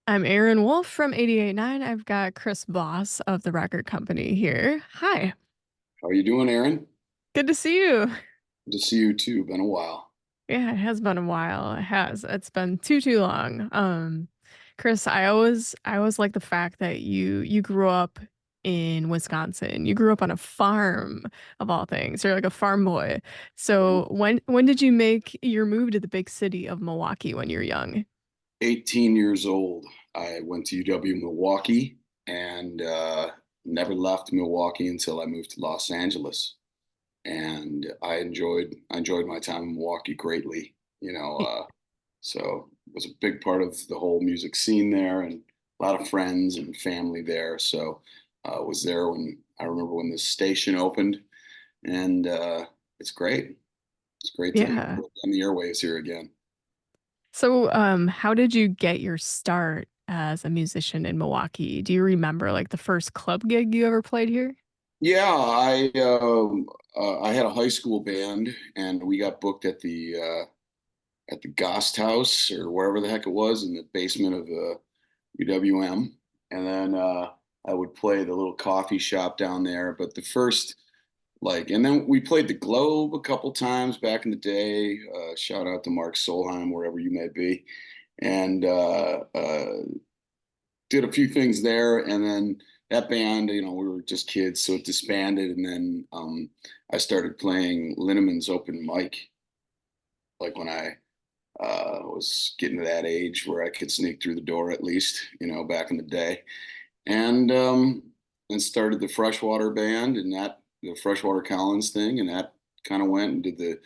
I'm Erin Wolf from 88.9. I've got Chris Voss of the record company here. Hi. How are you doing, Aaron? Good to see you. Good to see you too. Been a while. Yeah, it has been a while. It has. It's been too long. Chris, I always like the fact that you grew up in Wisconsin. You grew up on a farm of all things. You're like a farm boy. Yeah. So when did you make your move to the big city of Milwaukee when you were young? 18 years old. I went to UW Milwaukee and never left Milwaukee until I moved to Los Angeles. And I enjoyed my time in Milwaukee greatly. So it was a big part of the whole music scene there, and a lot of friends and family there. So was there when I remember when this station opened, and it's great. It's great to be Yeah. on the airwaves here again. So, how did you get your start as a musician in Milwaukee? Do you remember like the first club gig you ever played here? Yeah, I had a high school band, and we got booked at the Gast House or wherever the heck it was in the basement of the UWM, and then I would play the little coffee shop down there. But the first and then we played the Globe a couple times back in the day. Shout out to Mark Solheim wherever you may be, and did a few things there, and then that band, we were just kids, so it disbanded, and then I started playing Linneman's open mic, like when I was getting to that age where I could sneak through the door at least, back in the day, and started the Freshwater band and that the Freshwater Collins thing, and that kind of went and did the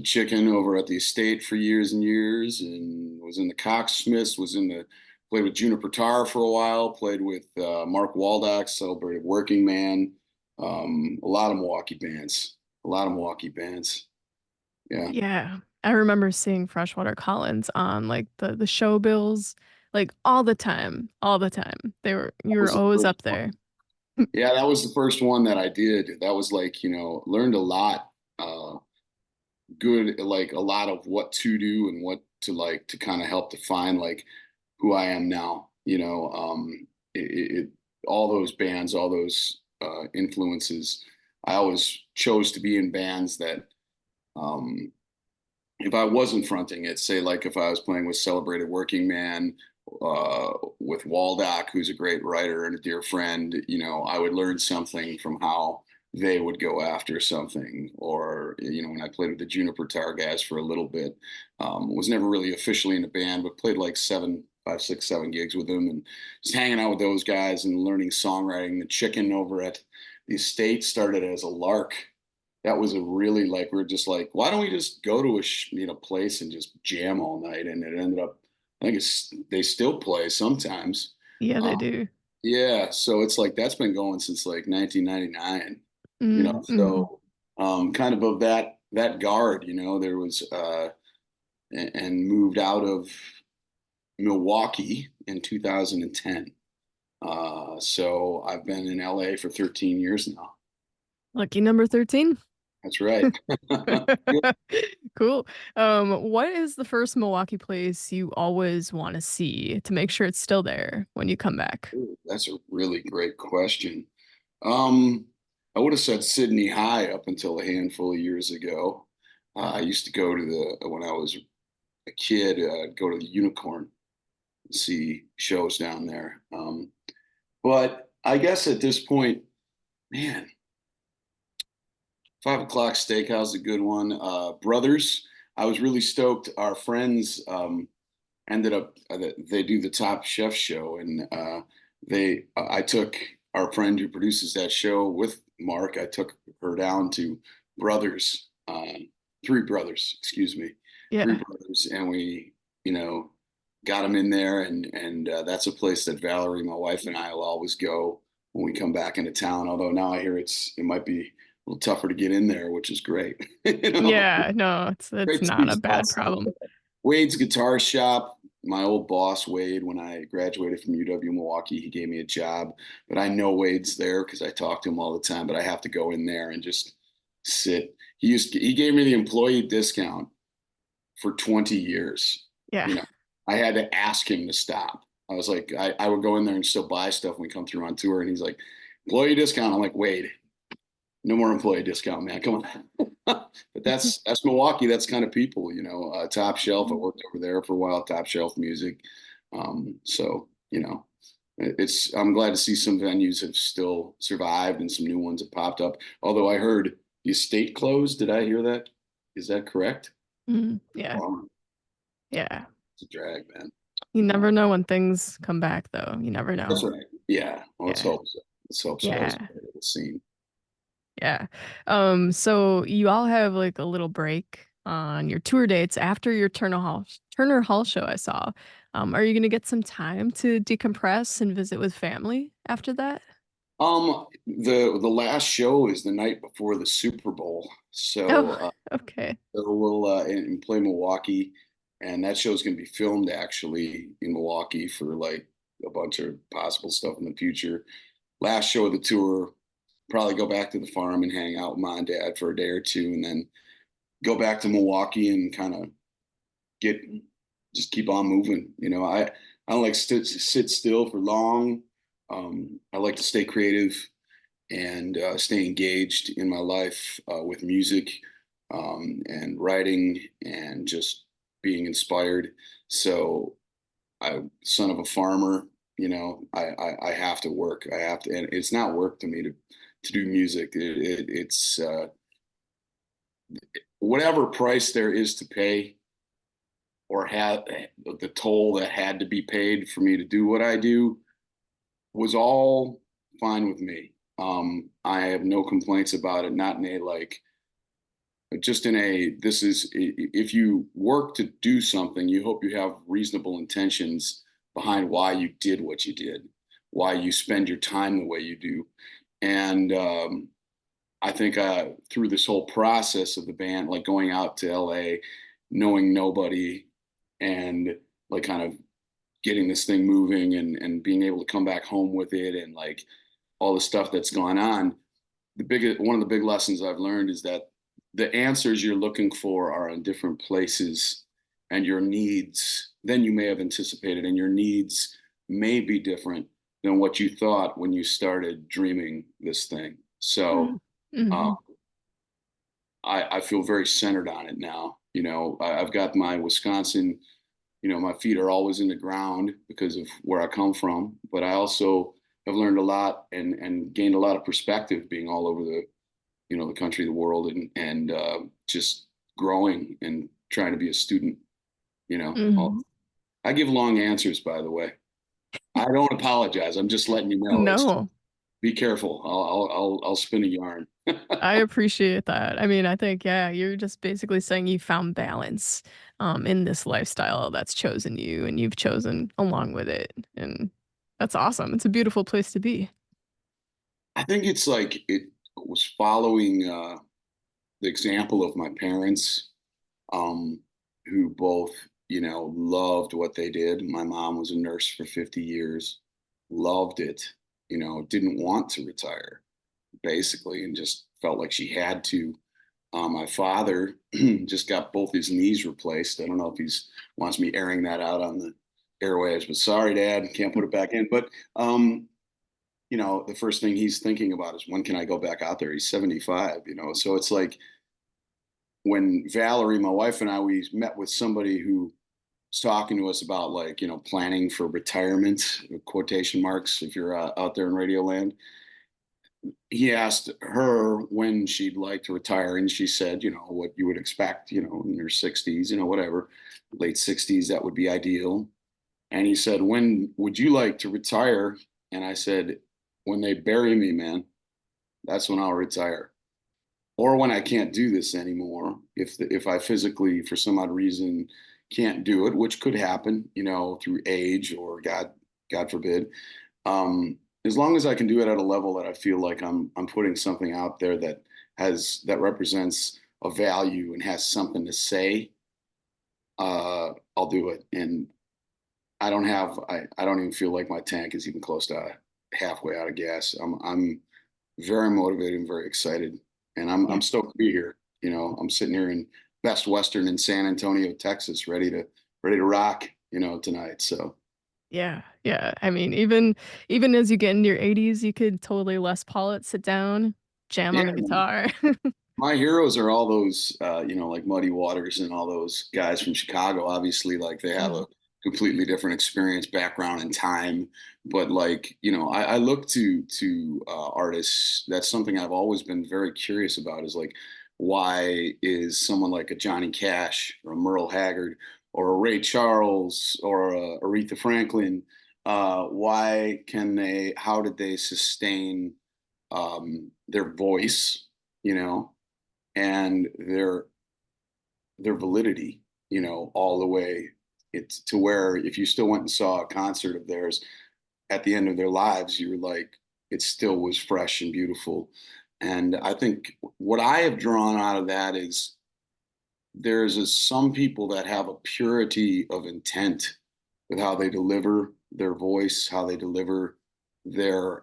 chicken over at the estate for years and years, and was in the Cocksmiths, played with Juniper Tar for a while, played with Mark Waldock, Celebrated Working Man, a lot of Milwaukee bands. Yeah, Yeah. I remember seeing Freshwater Collins on like the show bills like all the time, all the time. that You were was the always first up one. there. Yeah, that was the first one that I did. That was like, learned a lot, good, like a lot of what to do and what to like to kind of help define like who I am now. All those bands, all those influences. I always chose to be in bands that, um, if I wasn't fronting it, say like if I was playing with Celebrated Working Man, with Waldock, who's a great writer and a dear friend, I would learn something from how they would go after something. Or, when I played with the Juniper Tar guys for a little bit, was never really officially in a band, but played like seven, five, six, seven gigs with them, and just hanging out with those guys and learning songwriting. The chicken over at the estate started as a lark. That was a really like we are just like, why don't we just go to a place and just jam all night? And it ended up, I think they still play sometimes. Yeah, they Uh, do. yeah, so it's like that's been going since like 1999. Mm-hmm. So kind of that guard, there was and moved out of Milwaukee in 2010. So I've been in LA for 13 years now. Lucky number 13. That's right. Cool. What is the first Milwaukee place you always want to see to make sure it's still there when you come back? Ooh, that's a really great question. Um, I would have said Sydney High up until a handful of years ago. I used to go to when I was a kid, I'd go to the Unicorn and see shows down there. But I guess at this point, man, 5 o'clock Steakhouse is a good one. Brothers, I was really stoked. Our friends ended up they do the Top Chef show, and I took our friend who produces that show with Mark. I took her down to Brothers, Three Brothers, excuse me, Three Yeah. Brothers, and we got them in there, and that's a place that Valerie, my wife, and I will always go when we come back into town. Although now I hear it might be a little tougher to get in there, which is great. Yeah, no, it's Great not sweet a bad spots. problem. Wade's Guitar Shop. My old boss, Wade, when I graduated from UW Milwaukee, he gave me a job. But I know Wade's there because I talk to him all the time. But I have to go in there and just sit. He gave me the employee discount for 20 years. Yeah. You know, I had to ask him to stop. I was like, I would go in there and still buy stuff when we come through on tour. And he's like, employee discount. I'm like, wait, no more employee discount, man. Come on. But that's Milwaukee. That's kind of people, Top Shelf. I worked over there for a while, Top Shelf Music. So, I'm glad to see some venues have still survived and some new ones have popped up. Although I heard the estate closed. Did I hear that? Is that correct? Yeah. Yeah. It's a drag, man. You Uh, never know when things come back, though. You never know. that's right. Yeah. Well, let's Yeah. hope so. Let's hope so. That was Yeah. part of the scene. Yeah. So you all have like a little break on your tour dates after your Turner Hall show I saw. Are you gonna get some time to decompress and visit with family after that? The last show is the night before the Super Bowl, so Oh, okay. we'll and play Milwaukee, and that show is going to be filmed actually in Milwaukee for like a bunch of possible stuff in the future. Last show of the tour, probably go back to the farm and hang out with mom and dad for a day or two, and then go back to Milwaukee and kind of get just keep on moving. I don't like sit still for long. I like to stay creative and stay engaged in my life with music and writing and just being inspired. So son of a farmer, I have to work. I have to, and it's not work to me to do music. It's whatever price there is to pay or had the toll that had to be paid for me to do what I do was all fine with me. I have no complaints about it. Not in a like, just in a, this is, if you work to do something, you hope you have reasonable intentions behind why you did what you did, why you spend your time the way you do. And I think through this whole process of the band, like going out to LA, knowing nobody and like kind of getting this thing moving and being able to come back home with it and like all the stuff that's gone on. One of the big lessons I've learned is that the answers you're looking for are in different places and your needs than you may have anticipated, and your needs may be different than what you thought when you started dreaming this thing. So uh, Mm-hmm. I feel very centered on it now. I've got my Wisconsin, my feet are always in the ground because of where I come from, but I also have learned a lot and gained a lot of perspective being all over the country, the world, and just growing and trying to be a student. Hmm. I give long answers, by the way. I don't apologize. I'm just letting you know. It's No, be careful. I'll spin a yarn. I appreciate that. I mean, I think, yeah, you're just basically saying you found balance in this lifestyle that's chosen you and you've chosen along with it. And that's awesome. It's a beautiful place to be. I think it's like it was following the example of my parents, um, who both, loved what they did. My mom was a nurse for 50 years, loved it, didn't want to retire basically, and just felt like she had to. My father just got both his knees replaced. I don't know if he's wants me airing that out on the airwaves, but sorry, Dad, can't put it back in. But the first thing he's thinking about is when can I go back out there? He's 75, so it's like when Valerie, my wife, and we met with somebody who was talking to us about like, planning for retirement, quotation marks, if you're out there in radio land. He asked her when she'd like to retire, and she said, what you would expect, in her 60s, whatever, late 60s, that would be ideal. And he said, when would you like to retire? And I said, when they bury me, man, that's when I'll retire. Or when I can't do this anymore, if I physically, for some odd reason, can't do it, which could happen, through age or God forbid. As long as I can do it at a level that I feel like I'm putting something out there that represents a value and has something to say, I'll do it. And I don't even feel like my tank is even close to halfway out of gas. I'm very motivated and very excited, and Yeah. I'm stoked to be here. I'm sitting here in Best Western in San Antonio, Texas, ready to rock, tonight. So Yeah, yeah. I mean, even as you get into your 80s, you could totally Les Paul it, sit down, jam on Yeah, the guitar. my heroes are all those, like Muddy Waters and all those guys from Chicago. Obviously, like they have Mhm. a completely different experience, background, and time. But like, I look to artists. That's something I've always been very curious about. Is like, why is someone like a Johnny Cash or a Merle Haggard or a Ray Charles or a Aretha Franklin? Why can they? How did they sustain their voice? You know and their validity, all the way it's to where if you still went and saw a concert of theirs at the end of their lives, you were like, it still was fresh and beautiful. And I think what I have drawn out of that is some people that have a purity of intent with how they deliver their voice, how they deliver their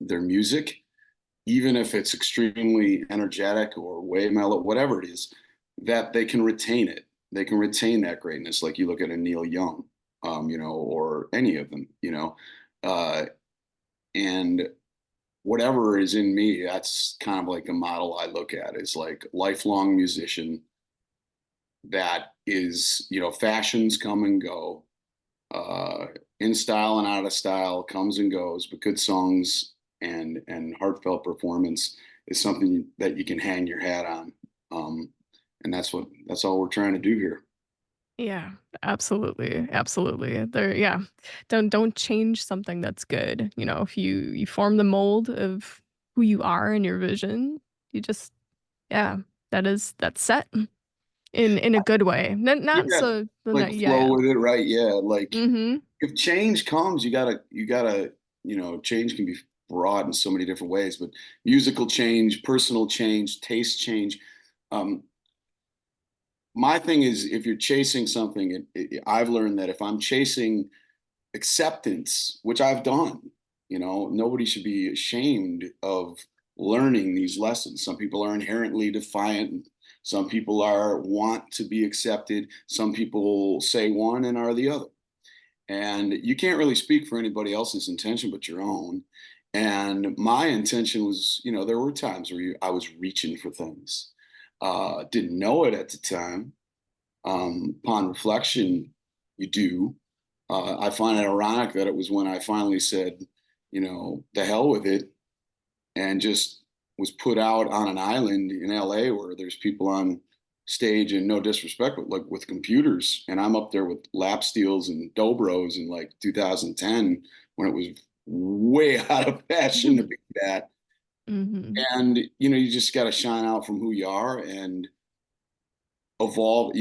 music, even if it's extremely energetic or way mellow, whatever it is, that they can retain it. They can retain that greatness. Like you look at a Neil Young, or any of them, uh, and whatever is in me, that's kind of like the model I look at. Is like lifelong musician that is, fashions come and go, uh, in style and out of style, comes and goes, but good songs and heartfelt performance is something that you can hang your hat on. Um, and that's all we're trying to do here. Yeah, absolutely. Absolutely. There, yeah. Don't change something that's good. You know, if you form the mold of who you are and your vision, you just yeah, that's set in a good way. Not Yeah, so like not yeah, flow yeah. with it, right? Yeah, like Mm-hmm. if change comes, you gotta, change can be broad in so many different ways, but musical change, personal change, taste change. Um, my thing is, if you're chasing something, I've learned that if I'm chasing acceptance, which I've done. Nobody should be ashamed of learning these lessons. Some people are inherently defiant. Some people are want to be accepted. Some people say one and are the other. And you can't really speak for anybody else's intention but your own. And my intention was, there were times where I was reaching for things. Didn't know it at the time. Upon reflection, you do. I find it ironic that it was when I finally said, the hell with it, and just was put out on an island in LA where there's people on stage, and no disrespect, but like with computers, and I'm up there with lap steels and dobros in like 2010 when it was way out of fashion to be that. Mm-hmm. And you just got to shine out from who you are and evolve,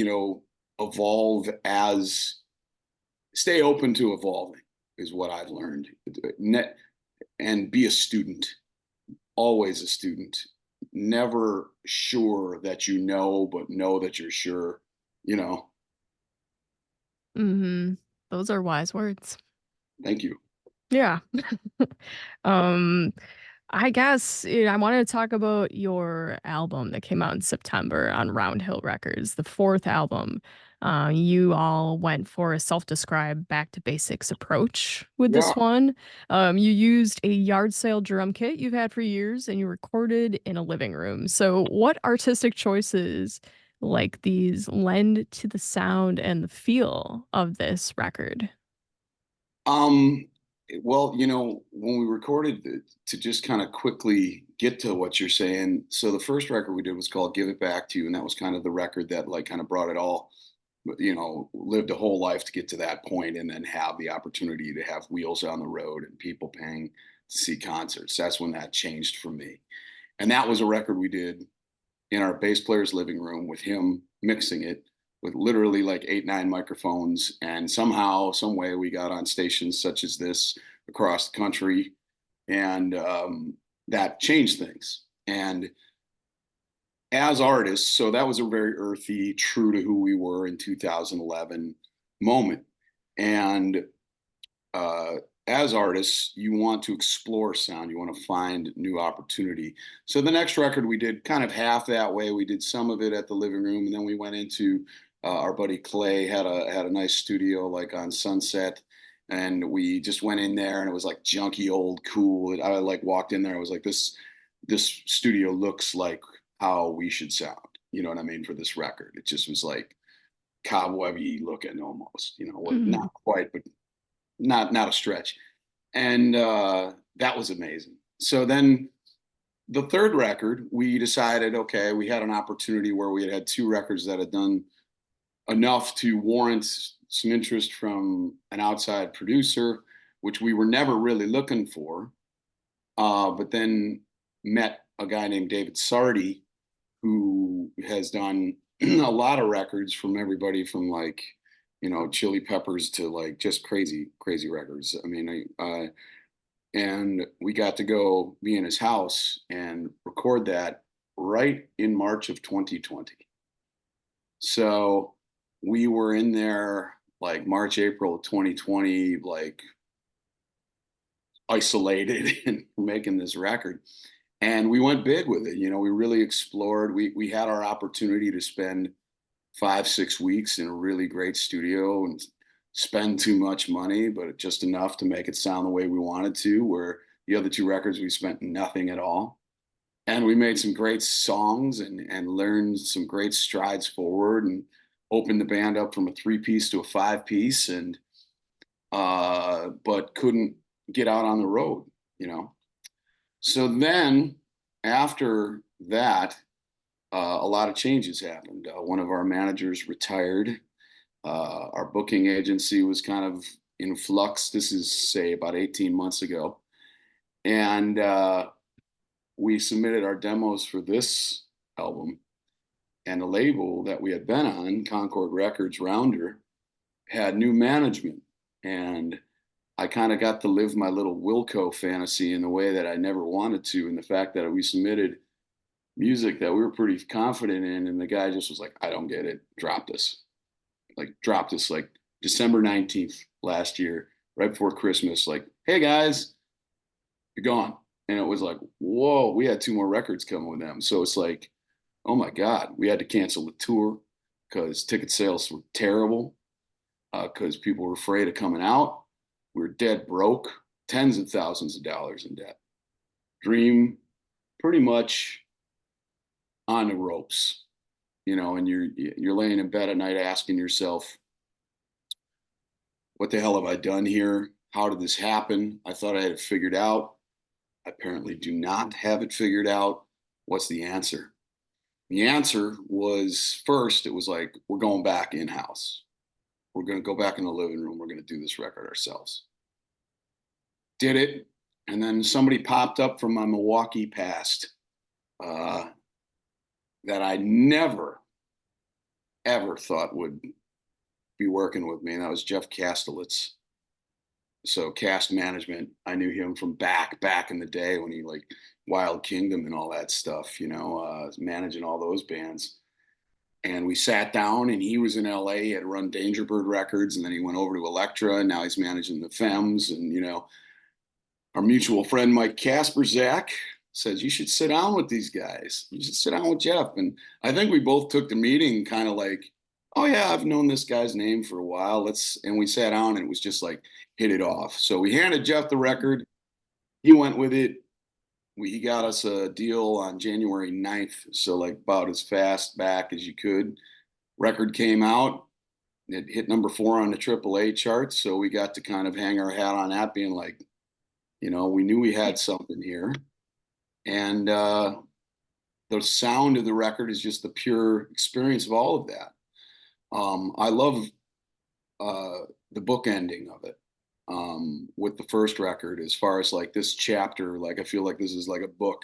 evolve as stay open to evolving is what I've learned. And be a student, always a student. Never sure that but know that you're sure, you know. Mm-hmm. Those are wise words. Thank you. Yeah. Um, I guess I wanted to talk about your album that came out in September on Round Hill Records, the fourth album. You all went for a self-described back to basics approach with Yeah. this one. You used a yard sale drum kit you've had for years and you recorded in a living room. So, what artistic choices like these lend to the sound and the feel of this record? Um, well, when we recorded to just kind of quickly get to what you're saying. So the first record we did was called Give It Back to You, and that was kind of the record that like kind of brought it all, lived a whole life to get to that point and then have the opportunity to have wheels on the road and people paying to see concerts. That's when that changed for me. And that was a record we did in our bass player's living room with him mixing it with literally like 8, 9 microphones. And somehow, some way, we got on stations such as this across the country, and that changed things. And as artists, so that was a very earthy, true to who we were in 2011 moment. And uh, as artists, you want to explore sound, you want to find new opportunity. So the next record we did kind of half that way. We did some of it at the living room, and then we went into Our buddy Clay had a nice studio like on Sunset, and we just went in there, and it was like junky old cool. I like walked in there, I was like, this studio looks like how we should sound. You know what I mean, for this record. It just was like cobwebby looking almost. You know, what, Mhm. not quite, but not a stretch. And that was amazing. So then the third record, we decided, okay, we had an opportunity where we had two records that had done enough to warrant some interest from an outside producer, which we were never really looking for. But then met a guy named David Sardi, who has done a lot of records from everybody from like, Chili Peppers to like just crazy, crazy records. I mean, and we got to go be in his house and record that right in March of 2020. So we were in there like March, April of 2020, like isolated and making this record. And we went big with it. We really explored. We had our opportunity to spend 5, 6 weeks in a really great studio and spend too much money, but just enough to make it sound the way we wanted to. Where the other two records, we spent nothing at all. And we made some great songs and learned some great strides forward and opened the band up from a 3 piece to a 5 piece, and but couldn't get out on the road, you know. So then after that, a lot of changes happened. One of our managers retired. Our booking agency was kind of in flux. This is, say, about 18 months ago. And we submitted our demos for this album. And the label that we had been on, Concord Records Rounder, had new management. And I kind of got to live my little Wilco fantasy in the way that I never wanted to. And the fact that we submitted music that we were pretty confident in, and the guy just was like, I don't get it. Dropped us like December 19th last year, right before Christmas, like, hey guys, you're gone. And it was like, whoa, we had two more records coming with them. So it's like, oh my God, we had to cancel the tour because ticket sales were terrible, because people were afraid of coming out. We were dead broke, tens of thousands of dollars in debt. Dream pretty much on the ropes, and you're laying in bed at night asking yourself, what the hell have I done here? How did this happen? I thought I had it figured out. I apparently do not have it figured out. What's the answer? The answer was, first, it was like, we're going back in house. We're going to go back in the living room. We're going to do this record ourselves. Did it. And then somebody popped up from my Milwaukee past, uh, that I never, ever thought would be working with me. And that was Jeff Kastelitz. So Cast Management, I knew him from back in the day when he like Wild Kingdom and all that stuff, managing all those bands. And we sat down, and he was in LA. He had run Dangerbird Records, and then he went over to Elektra, and now he's managing the Femmes. And our mutual friend Mike Kasperzak says, you should sit down with these guys. You should sit down with Jeff. And I think we both took the meeting kind of like, oh yeah, I've known this guy's name for a while. And we sat down, and it was just like, hit it off. So we handed Jeff the record. He went with it. He got us a deal on January 9th. So like about as fast back as you could. Record came out. It hit number 4 on the AAA charts. So we got to kind of hang our hat on that, being like, we knew we had something here. And the sound of the record is just the pure experience of all of that. I love the book ending of it, with the first record, as far as like this chapter. Like, I feel like this is like a book.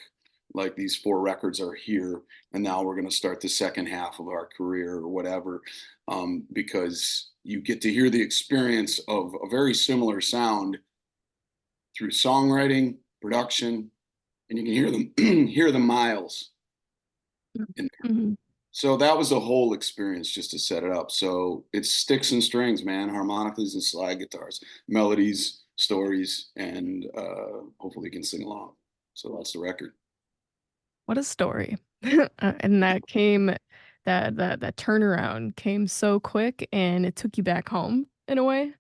Like, these 4 records are here, and now we're going to start the second half of our career or whatever, because you get to hear the experience of a very similar sound through songwriting, production, and you can hear them hear the miles in there. Mhm. So that was a whole experience just to set it up. So it's sticks and strings, man, harmonicas and slide guitars, melodies, stories, and hopefully you can sing along. So that's the record. What a story. And that came that turnaround came so quick and it took you back home in a way.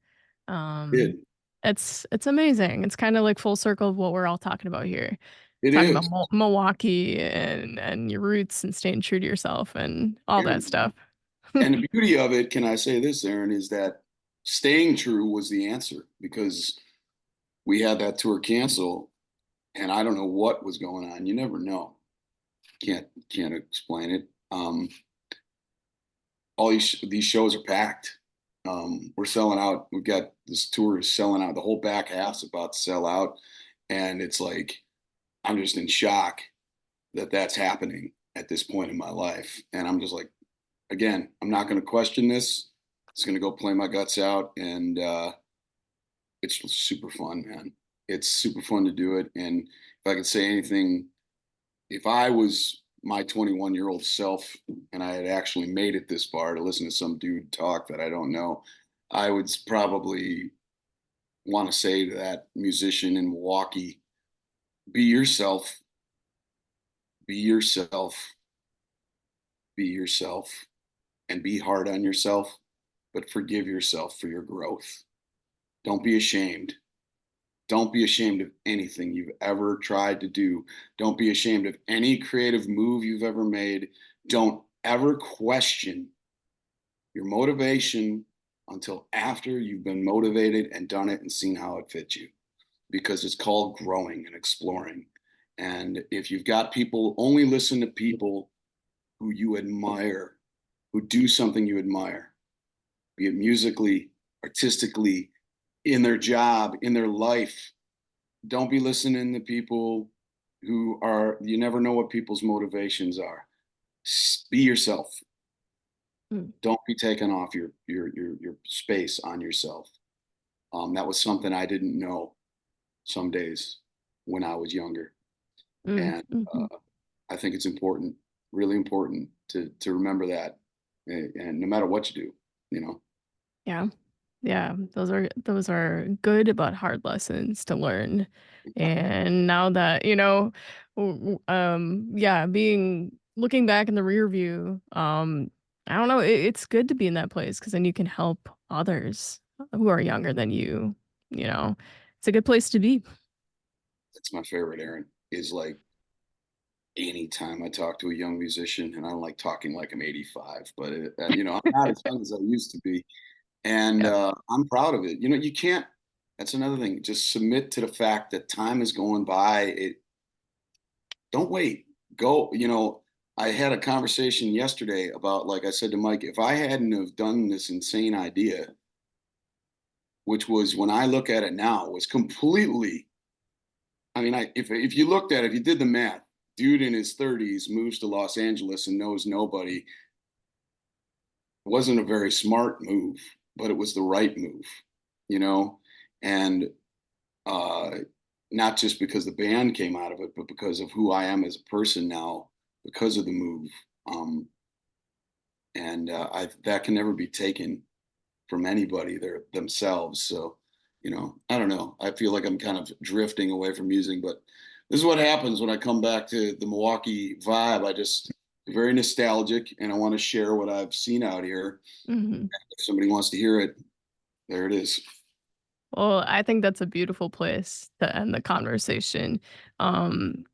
Um, It it's amazing. It's kind of like full circle of what we're all talking about here. it Talking about is. Milwaukee and your roots and staying true to yourself and all that And stuff. and the beauty of it, can I say this, Aaron, is that staying true was the answer because we had that tour cancel and I don't know what was going on. You never know. Can't explain it. All these shows are packed. We're selling out. We've got this tour is selling out. The whole back half's about to sell out, and it's like I'm just in shock that that's happening at this point in my life. And I'm just like, again, I'm not going to question this. It's going to go play my guts out, and it's super fun, man. It's super fun to do it. And if I could say anything, if I was my 21-year-old self and I had actually made it this far to listen to some dude talk that I don't know, I would probably want to say to that musician in Milwaukee, be yourself, be yourself, be yourself, and be hard on yourself, but forgive yourself for your growth. Don't be ashamed. Don't be ashamed of anything you've ever tried to do. Don't be ashamed of any creative move you've ever made. Don't ever question your motivation until after you've been motivated and done it and seen how it fits you, because it's called growing and exploring. And if you've got people, only listen to people who you admire, who do something you admire, be it musically, artistically, in their job, in their life. Don't be listening to people who are, you never know what people's motivations are. Be yourself. Mm, Don't be taking off your space on yourself. That was something I didn't know some days when I was younger. mm, And mhm. I think it's important, really important to remember that. And no matter what you do, you know. Yeah. Yeah, those are good but hard lessons to learn. And now that, yeah, being looking back in the rear view, I don't know, it's good to be in that place because then you can help others who are younger than you, you know. It's a good place to be. That's my favorite, Aaron, is like anytime I talk to a young musician, and I don't like talking like I'm 85, but I'm not as young as I used to be, and Yep. I'm proud of it. You can't. That's another thing. Just submit to the fact that time is going by. Don't wait. Go. I had a conversation yesterday about, like I said to Mike, if I hadn't have done this insane idea, which was when I look at it now, was completely. I mean, if you looked at it, if you did the math, dude in his 30s moves to Los Angeles and knows nobody. Wasn't a very smart move, but it was the right move, you know, and uh, not just because the band came out of it, but because of who I am as a person now, because of the move. Um, and that can never be taken from anybody themselves. So, I don't know. I feel like I'm kind of drifting away from music, but this is what happens when I come back to the Milwaukee vibe. I just very nostalgic, and I want to share what I've seen out here. Mhm. If somebody wants to hear it, there it is. Well, I think that's a beautiful place to end the conversation. Um,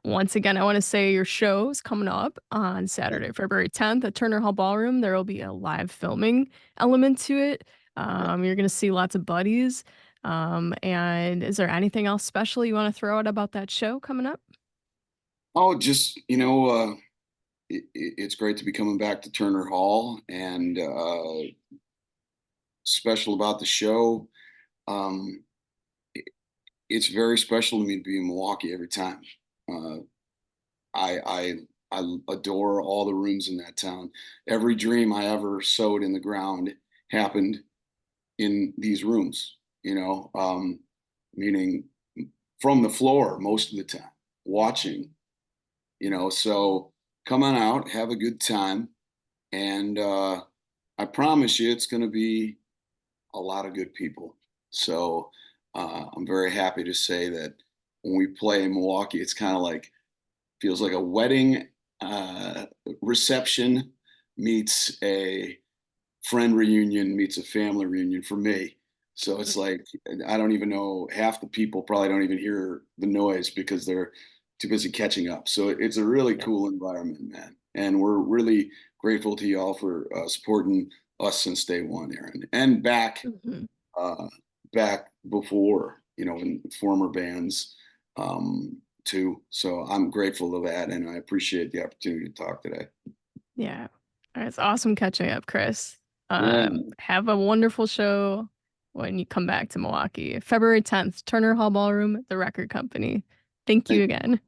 Once again, I want to say your show's coming up on Saturday, February 10th at Turner Hall Ballroom. There will be a live filming element to it. You're going to see lots of buddies. And is there anything else special you want to throw out about that show coming up? Oh, just it's great to be coming back to Turner Hall, and special about the show. Um, it, it's very special to me to be in Milwaukee every time. Uh, I adore all the rooms in that town. Every dream I ever sowed in the ground happened in these rooms. Meaning from the floor most of the time, watching. So come on out, have a good time, and I promise you, it's going to be a lot of good people. So I'm very happy to say that when we play in Milwaukee, it's kind of like feels like a wedding uh, reception meets a friend reunion meets a family reunion for me. So it's like I don't even know, half the people probably don't even hear the noise because they're too busy catching up. So it's a really Yeah. cool environment, man. And we're really grateful to y'all for supporting us since day one, Erin, and Mhm. uh, back before, in former bands too. So I'm grateful to that, and I appreciate the opportunity to talk today. Yeah. It's awesome catching up, Chris. Yeah, Have a wonderful show when you come back to Milwaukee. February 10th, Turner Hall Ballroom, the record company. Thank you thank again.